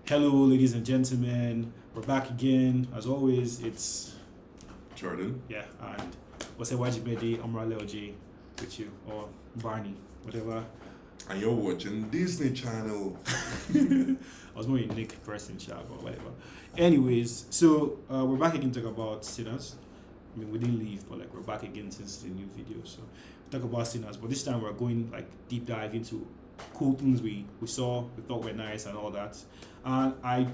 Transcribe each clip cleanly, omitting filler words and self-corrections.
Hello, ladies and gentlemen. We're back again. As always, it's Jordan. and what's it? Wajibedi, Omrale Oji with you, or Barney, whatever. And you're watching Disney Channel. I was more a Nick person, or whatever. Anyways, so we're back again to talk about Sinners. I mean, we didn't leave, but like we're back again since the new video. So we talk about Sinners, but this time we're going like deep dive into cool things we saw, we thought were nice and all that. And I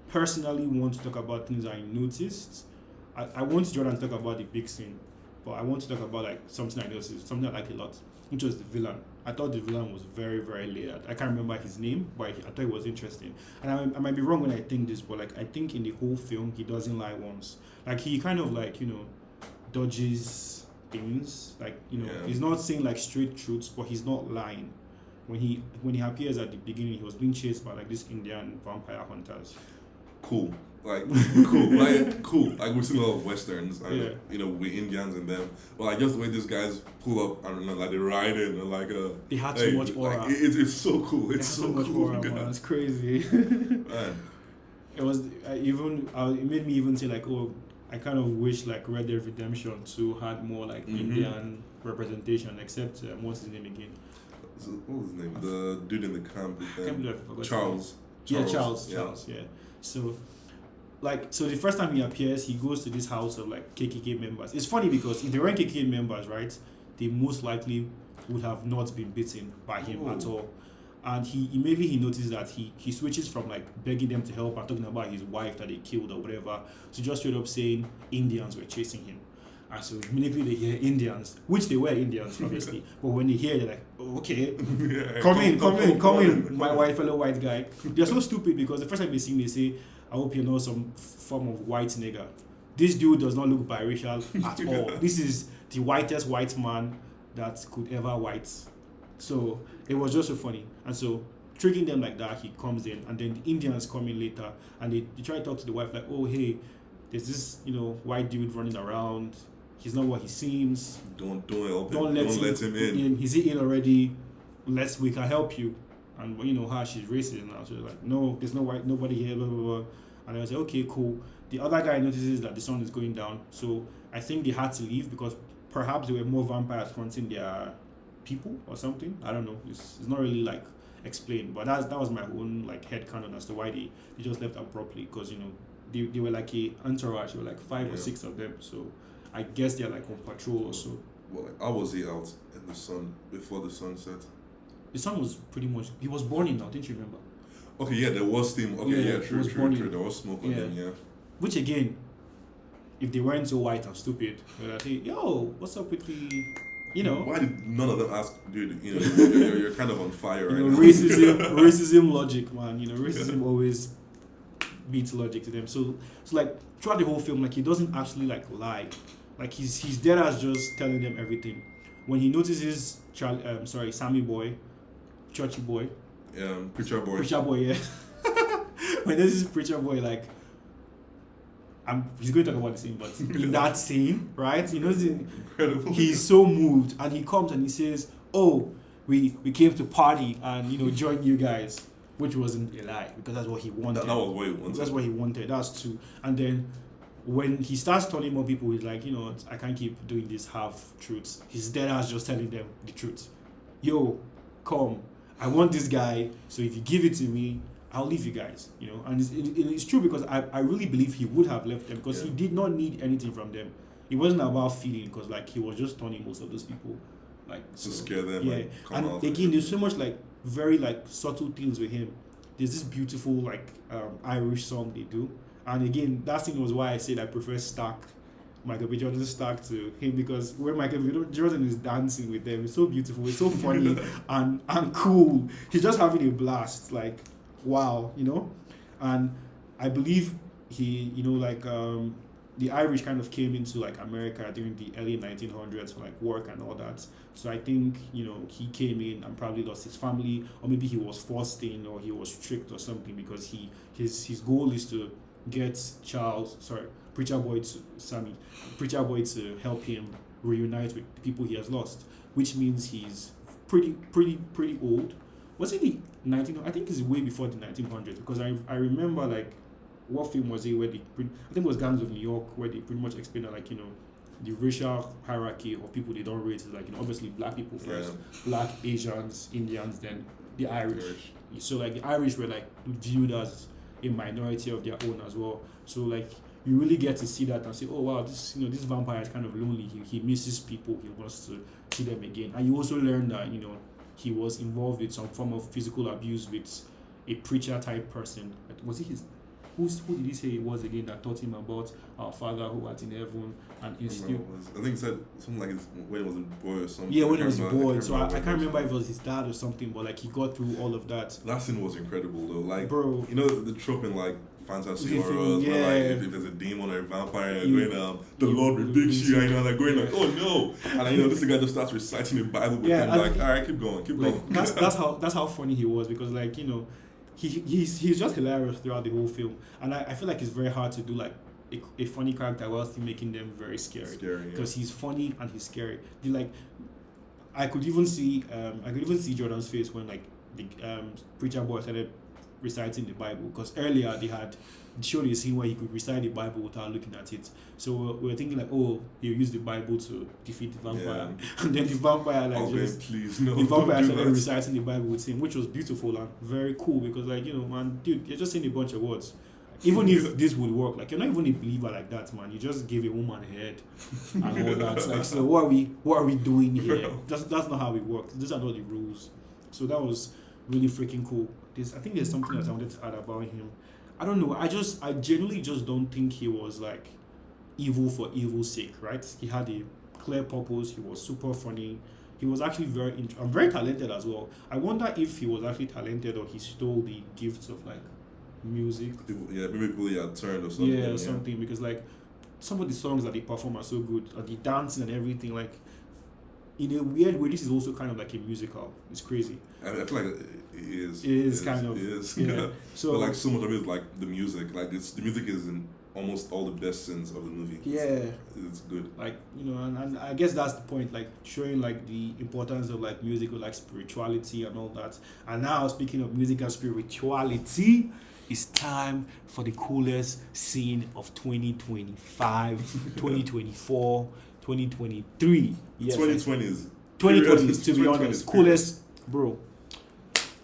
personally want to talk about things I noticed. I want Jordan to talk about the big scene, but I want to talk about like something I noticed, something I like a lot, which was the villain. I thought the villain was very, very layered. I can't remember his name, but I thought it was interesting. And I might be wrong when I think this, but like I think in the whole film he doesn't lie once. Like he kind of like, dodges things. Like, he's not saying like straight truths, but he's not lying. When he appears at the beginning, he was being chased by like these Indian vampire hunters. Cool. Like cool. Like we've seen a lot of westerns and with Indians in them. But like just the way these guys pull up and like they ride in and like they had so much aura. Like, it's so cool. It's so much cool. Aura, man. It's crazy. Man. It was it made me even say like, oh, I kind of wish like Red Dead Redemption 2 had more like Indian representation, except what's his name again? What was his name? The dude in the camp. I can't believe I forgot. Charles. Charles. Yeah. So the first time he appears, he goes to this house of like KKK members. It's funny because if they weren't KKK members, right, they most likely would have not been beaten by him at all. And he immediately noticed that he switches from like begging them to help and talking about his wife that they killed or whatever to just straight up saying Indians were chasing him. And so immediately they hear Indians, which they were Indians, obviously. But when they hear, they're like, oh, okay, come in, my white fellow white guy. They're so stupid because the first time they see me, they say, I hope you know some form of white nigger. This dude does not look biracial at all. This is the whitest white man that could ever white. So it was just so funny. And so tricking them like that, he comes in, and then the Indians come in later, and they try to talk to the wife like, oh, hey, there's this, white dude running around. He's not what he seems. Don't let him in. He's in already. We can help you. And her, she's racist now. So like, no, there's nobody here, blah blah blah. And I was like, okay, cool. The other guy notices that the sun is going down. So I think they had to leave because perhaps there were more vampires hunting their people or something. I don't know. It's not really like explained. But that was my own like headcanon as to why they just left abruptly, because they were like a entourage. There were like 5 or 6 of them. So I guess they're like on patrol or so. Well, like, how was he out in the sun before the sun set? The sun was pretty much. He was burning now, didn't you remember? Okay, yeah, there was steam. Okay, true. There was smoke on them, yeah. Which again, if they weren't so white and stupid, they'd like, hey, yo, what's up with the, Why did none of them ask, dude? You're kind of on fire right now. Racism logic, man. Racism always beats logic to them. So like throughout the whole film, like he doesn't actually like lie. Like he's dead as just telling them everything. When he notices Sammy boy, churchy boy. Preacher boy. Yeah. When there's this preacher boy, like, he's going to talk about the scene, but in that scene, right? Incredible. He's so moved, and he comes and he says, "Oh, we came to party and join you guys," which wasn't a lie because that's what he wanted. That was what he wanted. That's what he wanted. That's true. And then when he starts telling more people, he's like, I can't keep doing these half truths. He's dead ass just telling them the truth. Yo, come. I want this guy, so if you give it to me, I'll leave you guys, And it's true because I really believe he would have left them because he did not need anything from them. It wasn't about feeling because, like, he was just turning most of those people, like... To scare them. Yeah. And again, there's so much, like, very, like, subtle things with him. There's this beautiful, like, Irish song they do. And again, that thing was why I said I prefer Michael B. Jordan Stark to him, because when Michael B. Jordan is dancing with them, it's so beautiful, it's so funny and cool. He's just having a blast, like, wow, And I believe he, the Irish kind of came into like America during the early 1900s for like work and all that. So I think, he came in and probably lost his family, or maybe he was forced in, or he was tricked or something, because his goal is to get Preacher Boy to help him reunite with the people he has lost, which means he's pretty old, was it the 19? I think it's way before the 1900s because I remember like what film was it where I think it was Gangs of New York where they pretty much explained that, like, you know, the racial hierarchy of people they don't rate is like, you know, obviously black people first, black, Asians, Indians, then the Irish. So like the Irish were like viewed as a minority of their own as well. So like you really get to see that and say, oh wow, this, you know, this vampire is kind of lonely. He misses people. He wants to see them again. And you also learn that, you know, he was involved with some form of physical abuse with a preacher type person. Was it his? Who did he say it was again that taught him about our Father who art in heaven and instilled? I think he said something like when he was a boy or something. Yeah, when he was a boy. So I can't remember if it was his dad or something, but like he got through all of that. That scene was incredible though. Like, bro, you know the trope in like fantasy horrors, where like if there's a demon or a vampire going the Lord rebukes you, and you know they're going like, oh no, and you know this guy just starts reciting the Bible with him, like, all right, keep going. That's how funny he was, because like, you know, he's just hilarious throughout the whole film, and I feel like it's very hard to do like a funny character while still making them very scary because he's funny and he's scary. I could even see Jordan's face when like the preacher boy started reciting the Bible, because earlier they had showed a scene where he could recite the Bible without looking at it. So we were thinking like, oh, he'll use the Bible to defeat the vampire, and then the vampire the vampire started reciting the Bible with him, which was beautiful and very cool, because like, you know, man, dude, you're just saying a bunch of words. Even if this would work, like, you're not even a believer like that, man. You just gave a woman a head and all that. Like, so what are we doing here? That's not how it works. These are not the rules. So that was really freaking cool. I think there's something else I wanted to add about him. I don't know. I genuinely just don't think he was like evil for evil's sake, right? He had a clear purpose. He was super funny. He was actually very talented as well. I wonder if he was actually talented or he stole the gifts of like music. Maybe people had turned or something. Yeah, something, because like some of the songs that they perform are so good, the dancing and everything, like in a weird way this is also kind of like a musical. It's crazy. I feel like it is. It is kind of. Yeah. So, but like so much of it is like the music. Like the music is in almost all the best scenes of the movie. Yeah. It's good. Like, you know, and I guess that's the point, like showing like the importance of like music with like spirituality and all that. And now, speaking of music and spirituality, it's time for the coolest scene of 2025, 2024, 2023. Yes, 2020 is. 2020 is, to be honest, coolest, bro.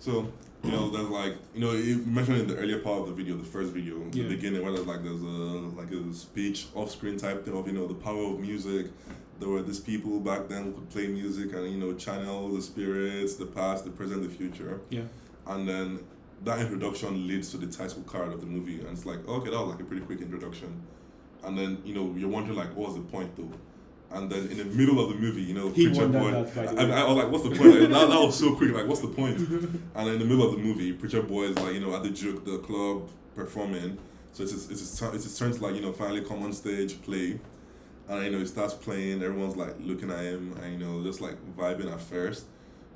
So, you know, there's like, you know, you mentioned in the earlier part of the video, the first video, the beginning, where there's a speech off-screen type thing of, you know, the power of music. There were these people back then who could play music and, you know, channel the spirits, the past, the present, the future. Yeah. And then that introduction leads to the title card of the movie, and it's like, okay, that was like a pretty quick introduction. And then, you know, you're wondering like, what was the point though? And then in the middle of the movie, you know, Preacher Boy, I was like, what's the point? Like, that was so quick, like, what's the point? And in the middle of the movie, Preacher Boy is like, you know, at the club performing. So it's his turn to like, you know, finally come on stage, play. And, you know, he starts playing, everyone's like looking at him and, you know, just like vibing at first.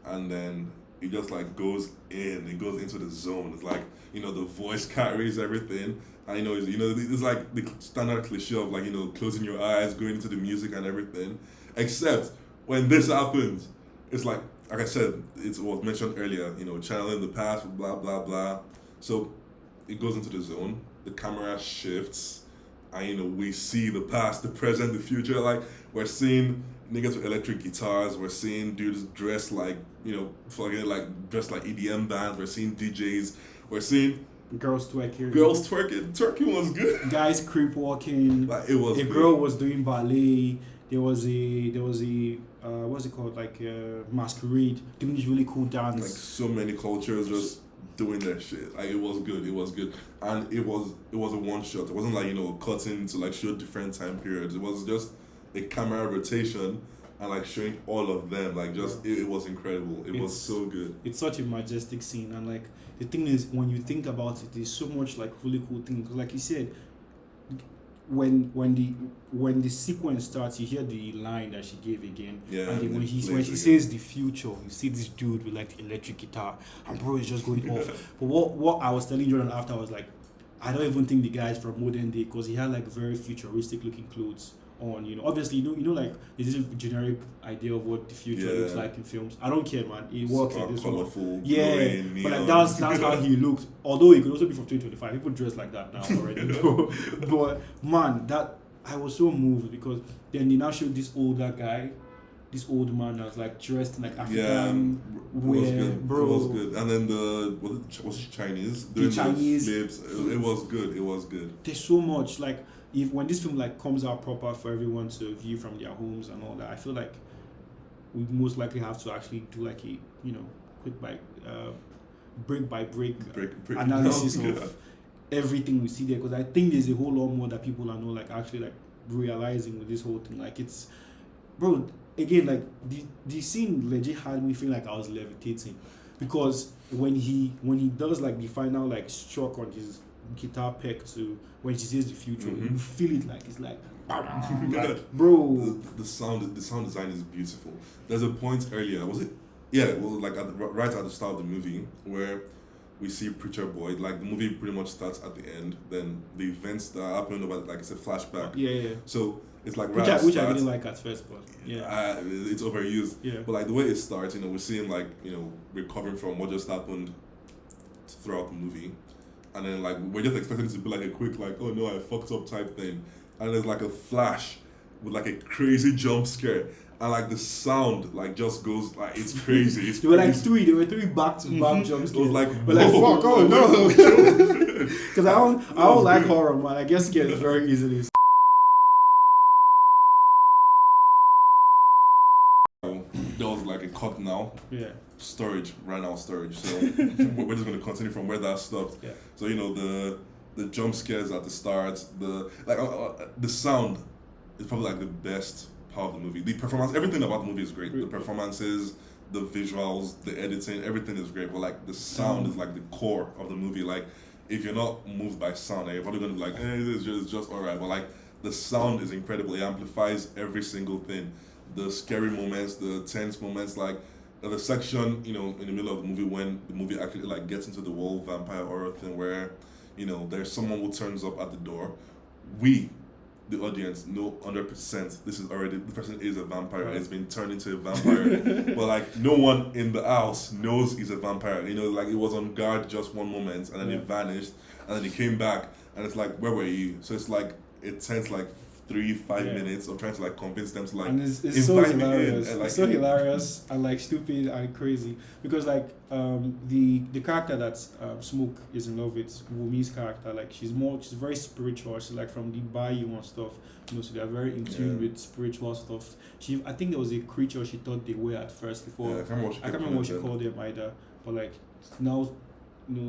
And then he just like goes into the zone. It's like, you know, the voice carries everything. And, you know, it's like the standard cliche of like, you know, closing your eyes, going into the music and everything. Except when this happens, it's like I said, it was mentioned earlier, you know, channeling the past, blah, blah, blah. So it goes into the zone, the camera shifts, and, you know, we see the past, the present, the future. Like, we're seeing niggas with electric guitars, we're seeing dudes dressed like, you know, dressed like EDM bands, we're seeing DJs, we're seeing girls twerking. Twerking was good. Guys creep walking. Like, it was. A girl was doing ballet. There was a what's it called, like masquerade, doing this really cool dance. Like, so many cultures just doing their shit. Like, it was good, and it was a one shot. It wasn't like, you know, cutting to like show different time periods. It was just a camera rotation and like showing all of them. Like, just it was incredible. It was so good. It's such a majestic scene, and like the thing is, when you think about it, there's so much like really cool things. Because like you said, when the sequence starts, you hear the line that she gave again. Yeah. And then when she says the future, you see this dude with like the electric guitar, and bro is just going off. But what I was telling Jordan after, I was like, I don't even think the guy is from modern day, because he had like very futuristic looking clothes. on, obviously, like there's this generic idea of what the future looks like in films. I don't care, man. It works like this colorful, yeah, glowing, but like neon. that's how he looked. Although it could also be from 2025. People dress like that now already. But man, that I was so moved because then they now showed this older guy, this old man that was like dressed in like African wear, bro. It was good. And then was it Chinese? The Chinese flips. It was good. It was good. There's so much like when this film like comes out proper for everyone to view from their homes and all that, I feel like we most likely have to actually do like a quick break by break analysis of everything we see there, because I think there's a whole lot more that people are not like actually like realizing with this whole thing. Like it's, bro, again, like the scene legit had me feel like I was levitating, because when he does like the final like stroke on his guitar pick to when she says the future, you feel it like it's like, bro. The sound design is beautiful. There's a point earlier, was it? Yeah, well, like right at the start of the movie where we see Preacher Boy. Like the movie pretty much starts at the end. Then the events that happen over, like it's a flashback. Yeah. So it's like which I didn't like at first, but yeah, it's overused. Yeah. But like the way it starts, we're seeing like recovering from what just happened throughout the movie, and then like we're just expecting it to be like a quick like, oh no, I fucked up type thing, and there's like a flash with like a crazy jump scare. And like the sound like just goes like it's crazy. It's there were three back to back jump scares. It was like, but like fuck, oh no, because I don't like horror, man. I get scared very easily. There was like a cut now. Yeah. Storage ran out storage. So we're just gonna continue from where that stopped. Yeah. So the jump scares at the start, the sound is probably like the best part of the movie. The performance, everything about the movie is great. The performances, the visuals, the editing, everything is great. But like the sound is like the core of the movie. Like if you're not moved by sound, you're probably gonna be like, this is just alright. But like the sound is incredible. It amplifies every single thing. The scary moments, the tense moments, like the section, in the middle of the movie when the movie actually like gets into the whole vampire horror thing where, there's someone who turns up at the door. We, the audience, know 100% this is already, the person is a vampire. It's been turned into a vampire. But like no one in the house knows he's a vampire. Like it was on guard just one moment and then it vanished and then he came back and it's like, where were you? So it's like it takes like 3-5 minutes of trying to like convince them to like, and it's so hilarious. And, like, it's so hilarious and like stupid and crazy because like the character that Smoke is in love with, Wumi's character, like she's very spiritual. She's like from the bayou and stuff, so they're very in tune with spiritual stuff. I think there was a creature she thought they were at first before. I can't remember what she called them either, but like now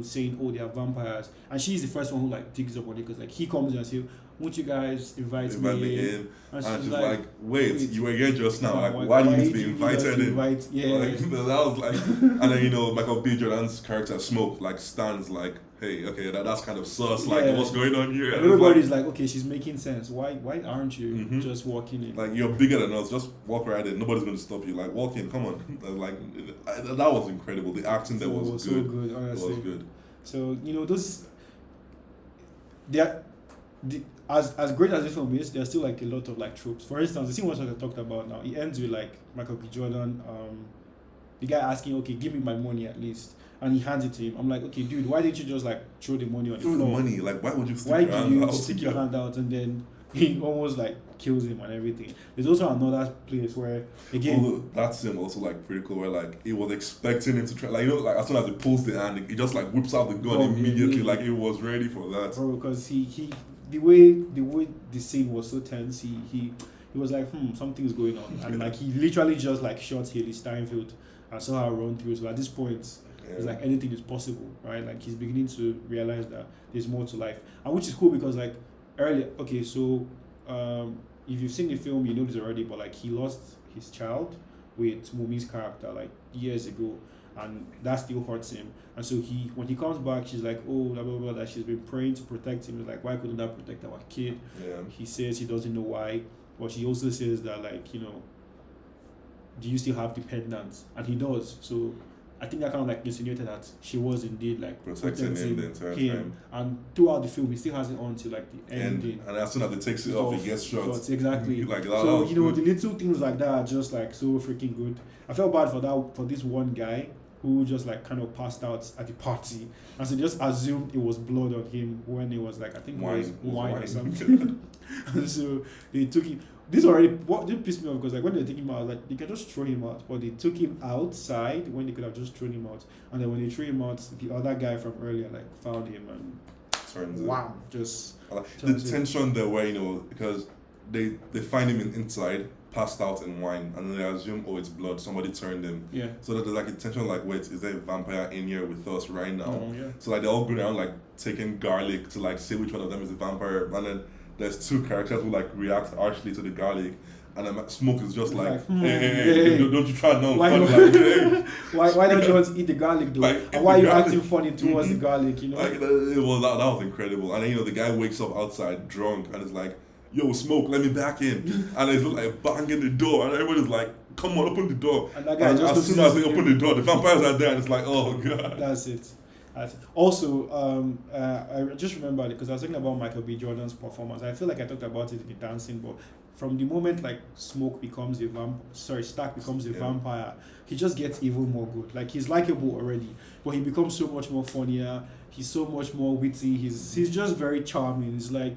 saying, oh, they are vampires, and she's the first one who like digs up on it because like he comes in and says, won't you guys invite me in? And she's like, wait, you were here just now. Like, why do you need to be invited in? Yeah. Like, that was like, and then Michael B. Jordan's character Smoke like stands like, hey, okay, that's kind of sus. Like, what's going on here? And everybody's like, okay, she's making sense. Why aren't you just walking in? Like, you're bigger than us. Just walk right in. Nobody's going to stop you. Like, walk in. Come on. Like, that was incredible. The acting there was good. So good, honestly. It was good. So those, as great as this film is, there's still like a lot of like tropes. For instance, the scene what I talked about now, it ends with like Michael B. Jordan, the guy asking, okay, give me my money at least, and he hands it to him. I'm like, okay, dude, why didn't you just like throw the money on the floor? Throw the money, like why would you stick your hand out? Stick your hand out and then he almost like kills him and everything. There's also another place where again that scene also like pretty cool where like he was expecting him to try, like like as soon as he pulls the hand, he just like whips out the gun immediately, like he was ready for that. Bro, because he the way the scene was so tense, he was like, something's going on, and like he literally just like shot Haley Steinfeld and saw her run through. So at this point, it's like anything is possible, right? Like he's beginning to realize that there's more to life, and which is cool because like earlier, okay, so if you've seen the film, you know this already, but like he lost his child with Mumi's character like years ago, and that still hurts him. And so when he comes back, she's like, oh, blah blah blah, that she's been praying to protect him. It's like, why couldn't that protect our kid? He says he doesn't know why, but she also says that like, do you still have dependents? And he does. So I think that kind of like insinuated that she was indeed like Protecting him the entire time. And throughout the film, he still has it on to like the ending. And as soon as he takes it off, he gets shot. Exactly. Like that. So you know, the little things like that are just like so freaking good. I felt bad for this one guy who just like kind of passed out at the party, and so just assumed it was blood on him when it was like I think it was wine or something. And so they took him. This already what did piss me off because like when they took him out, like they can just throw him out, but they took him outside when they could have just thrown him out. And then when they threw him out, the other guy from earlier like found him and turns wow, just the tension there where because they find him inside passed out in wine, and then they assume it's blood, somebody turned him. Yeah. So that there's like a tension like, wait, is there a vampire in here with us right now? Oh, yeah. So like they're all going around like taking garlic to like see which one of them is a vampire, and then there's two characters who like react harshly to the garlic, and then Smoke is just like, hey, don't you try now? Why don't you want to eat the garlic though? Like, and why are you acting funny towards the garlic? You know, like that was incredible. And then the guy wakes up outside drunk and is like, yo, Smoke, let me back in. And he's like banging the door, and everybody's like, come on, open the door. And that guy as soon as they open the door, the vampires are there, and it's like, oh god. That's it. Also, I just remembered because I was talking about Michael B. Jordan's performance. I feel like I talked about it in the dancing, but from the moment like Stark becomes a vampire, he just gets even more good. Like he's likable already, but he becomes so much more funnier. He's so much more witty. He's just very charming. It's like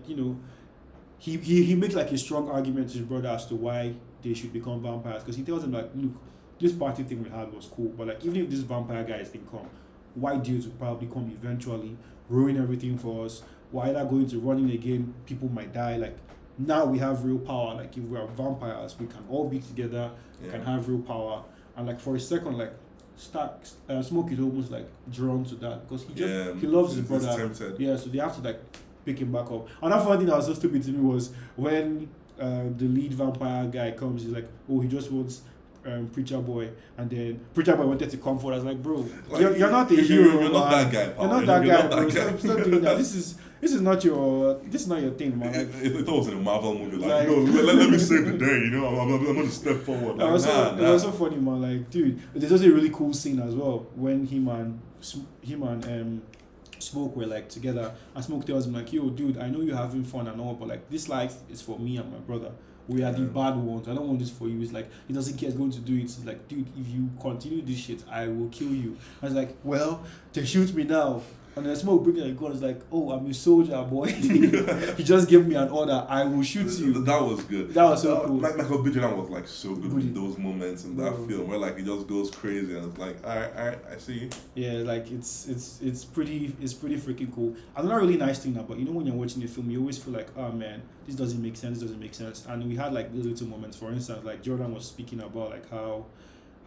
he makes like a strong argument to his brother as to why they should become vampires because he tells him like, look, this party thing we had was cool, but like even if this vampire guys didn't come, white dudes will probably come eventually, ruin everything for us. We're either going to run in again, people might die. Like now we have real power. Like if we are vampires, we can all be together, we can have real power. And like for a second, like Smoke is almost like drawn to that because he loves his brother. Tempted. Yeah, so they have to like pick him back up. Another funny thing that was so stupid to me was when the lead vampire guy comes, he's like, oh, he just wants Preacher Boy, and then Preacher Boy wanted to comfort. I was like, bro, like, you're not a hero. You're not that guy, Paul. You're not that guy, bro. Stop doing that. This is not your thing, man. Like, if it was in a Marvel movie, like no, let me save the day. I'm gonna step forward. Like, it was so funny, man. Like, dude, there's also a really cool scene as well when him and Smoke were like together, and Smoke tells him like, yo, dude, I know you're having fun and all, but like this life is for me and my brother. We are the bad ones. I don't want this for you. It's like he doesn't care. He's going to do it. It's like, dude, if you continue this shit, I will kill you. I was like, well, they shoot me now. And then Smoke bringing a gun is like, oh, I'm a soldier, boy. He just gave me an order. I will shoot you. That was good. That was so cool. Like Michael B. Jordan was like so good with those moments in that film where like he just goes crazy and it's like, all right, I see you. Yeah, like it's pretty freaking cool. Another really nice thing now, but you know when you're watching the film, you always feel like, oh man, this doesn't make sense. And we had like those little moments. For instance, like Jordan was speaking about like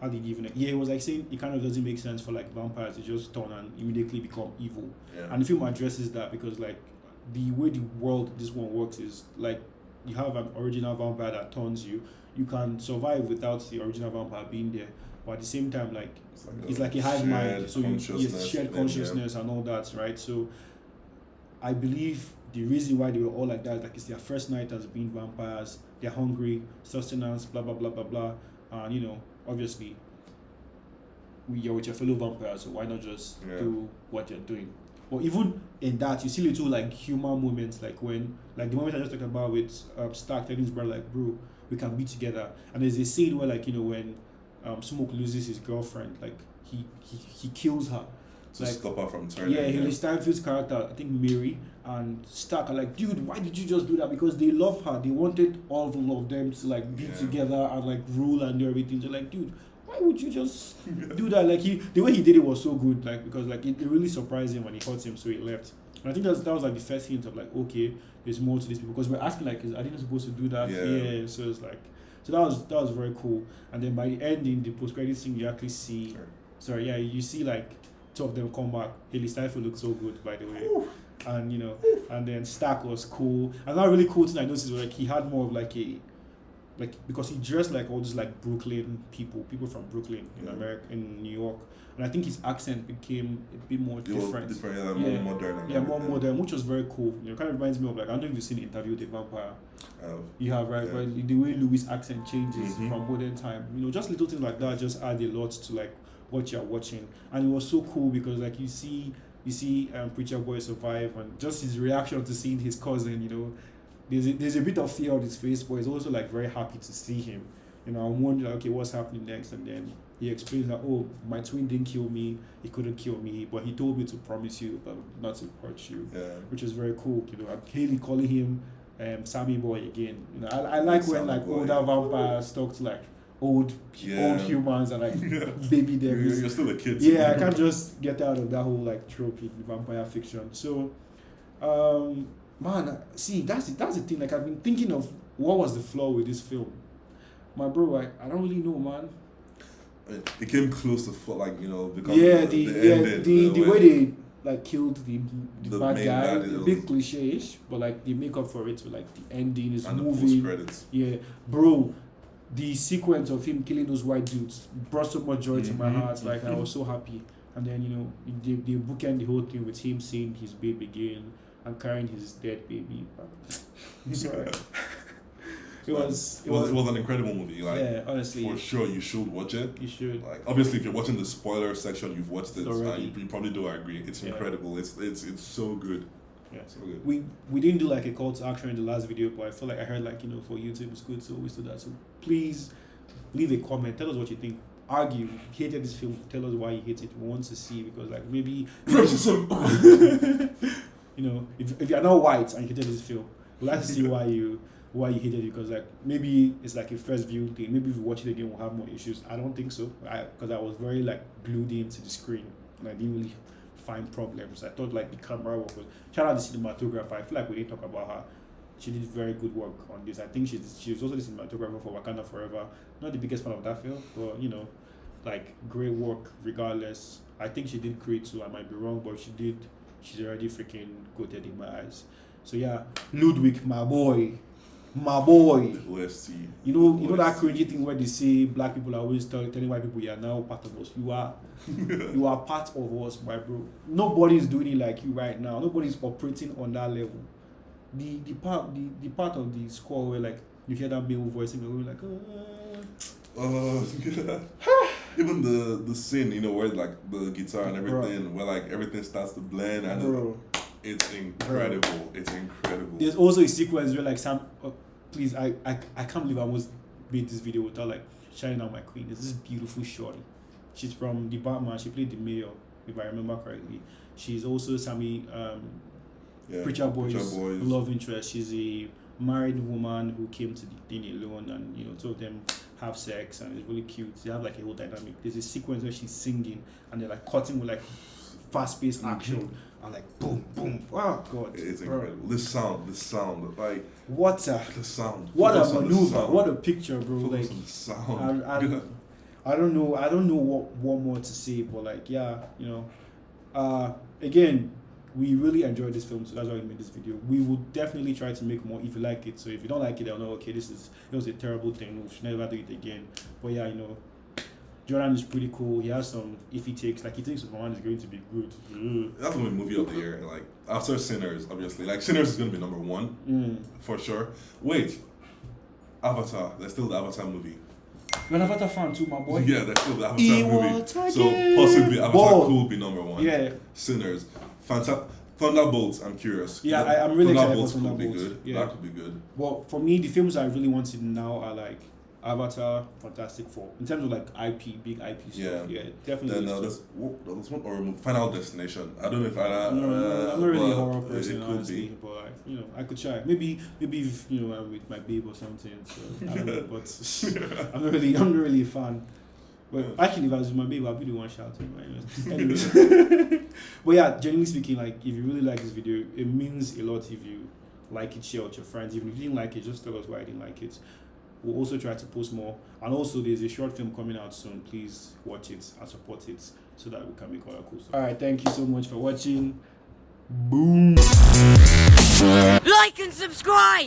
how did he even... Yeah, it was like saying it kind of doesn't make sense for like vampires to just turn and immediately become evil. Yeah. And the film addresses that because like the way the world this one works is like you have an original vampire that turns you. You can survive without the original vampire being there. But at the same time, like it's like a hive mind. So you shared consciousness and all that, right? So I believe the reason why they were all like that is like it's their first night as being vampires. They're hungry, sustenance, blah blah blah blah blah. And obviously, you're with your fellow vampires, so why not just do what you're doing? But even in that, you see little like human moments, like when, like the moment I just talked about with Stark telling his brother, like, bro, we can be together. And there's a scene where, like, when Smoke loses his girlfriend, like he kills her. To stop her from turning. Yeah, Haley Steinfeld's character, I think Mary, and Stark are like, dude, why did you just do that? Because they love her. They wanted all of them to like be together and like rule and do everything. So like, dude, why would you just do that? Like the way he did it was so good. Like because like it really surprised him when he hurt him, so he left. And I think that was like the first hint of like, okay, there's more to this because we're asking like, are they not supposed to do that? Yeah. So it's like, so that was very cool. And then by the ending, the post-credit scene, you actually see, you see like two of them come back. Haley Steinfeld looked so good, by the way. Ooh. And and then Stark was cool. Another really cool thing I noticed was like he had more of like a because he dressed like all these like Brooklyn people from Brooklyn in America, in New York, and I think his accent became a bit more different. More modern. More modern, which was very cool. It kind of reminds me of like, I don't know if you've seen Interview with the Vampire. You have, right? But the way Louis' accent changes from modern time, just little things like that just add a lot to like what you're watching. And it was so cool because like you see Preacher Boy survive, and just his reaction to seeing his cousin, there's a bit of fear on his face, but he's also like very happy to see him. I'm wondering, okay, what's happening next? And then he explains that, oh, my twin didn't kill me, he couldn't kill me, but he told me to promise you not to hurt you, which is very cool. And Haley calling him Sammy Boy again. I like when like older vampires talk to like old humans and like baby devils. You're still a kid. Yeah, I can't just get out of that whole like trope in vampire fiction. So, man, see, that's the thing. Like I've been thinking of what was the flaw with this film. My bro, I don't really know, man. It came close to because the way they like killed the bad guy, a bit cliche-ish, but like they make up for it with like the ending is and moving. The post-credits. Yeah, bro, the sequence of him killing those white dudes brought so much joy to my heart. Like I was so happy, and then they bookend the whole thing with him seeing his baby again and carrying his dead baby. I'm sorry. It was an incredible movie. Like, yeah, honestly, for sure, you should watch it. You should. Like, obviously, if you're watching the spoiler section, you've watched it, and you probably do agree. It's incredible. It's so good. Yeah, so good. We didn't do like a call to action in the last video, but I feel like I heard like for YouTube it's good, so we do that. So please leave a comment. Tell us what you think. Argue. You hated this film. Tell us why you hate it. We want to see because like maybe racism. If you're not white and you hated this film, we'd like to see why you hated it, because like maybe it's like a first view thing. Maybe if we watch it again we'll have more issues. I don't think so. Because I was very like glued into the screen and I didn't really find problems. I thought like the camera work was. Shout out the cinematographer. I feel like we didn't talk about her. She did very good work on this. I think she was also the cinematographer for Wakanda Forever. Not the biggest fan of that film, but like great work regardless. I think she did Creed too. I might be wrong, but she did. She's already freaking goated in my eyes. So yeah, Ludwig, my boy. OST. You know that cringy thing where they say black people are always telling white people you are now part of us. You are part of us, my bro. Nobody's doing it like you right now. Nobody's operating on that level. The part of the score where like you hear that male voice and you're like even the scene, where like the guitar and everything, where like everything starts to blend and it's incredible. Bro. It's incredible. There's also a sequence where like Sam, please, I can't believe I almost made this video without like shouting out my queen. There's this beautiful shorty. She's from the Batman. She played the mayor, if I remember correctly. She's also Sammy Preacher Boy's love interest. She's a married woman who came to the thing alone, and two of them have sex, and it's really cute. They have like a whole dynamic. There's a sequence where she's singing and they're like cutting with like fast-paced action and like boom boom. Oh god, it's incredible. The sound, like what the sound. What a maneuver! What a picture, bro! Focus on the sound. I don't know what more to say, but like again, we really enjoyed this film, so that's why we made this video. We will definitely try to make more if you like it. So if you don't like it, I'll know, okay, it was a terrible thing. We should never do it again. But yeah, Jordan is pretty cool. He has some iffy takes. Like he thinks Superman is going to be good. That's the movie of the year. Like after Sinners, obviously. Like Sinners is going to be number one for sure. Wait, Avatar. There's still the Avatar movie. You're an Avatar fan too, my boy. Yeah, that's still the Avatar movie. So possibly Avatar could be number one. Yeah. Sinners. Thunderbolts, I'm curious. Yeah, I'm really excited for Thunderbolts. Could be good. Yeah. That could be good. Well, for me, the films I really wanted now are like Avatar, Fantastic Four. In terms of like big IP stuff. Yeah, definitely. Then there's one or Final Destination. I don't know if I'm not really a horror person, honestly, but I could try. Maybe if I'm with my babe or something. So I don't know, but I'm not really a fan. But actually, if I was with my baby, I'd be the one shouting. Anyway. But yeah, generally speaking, like if you really like this video, it means a lot if you like it, share with your friends. Even if you didn't like it, just tell us why I didn't like it. We'll also try to post more. And also, there's a short film coming out soon. Please watch it and support it so that we can make other cool stuff. Alright, thank you so much for watching. Boom. Like and subscribe!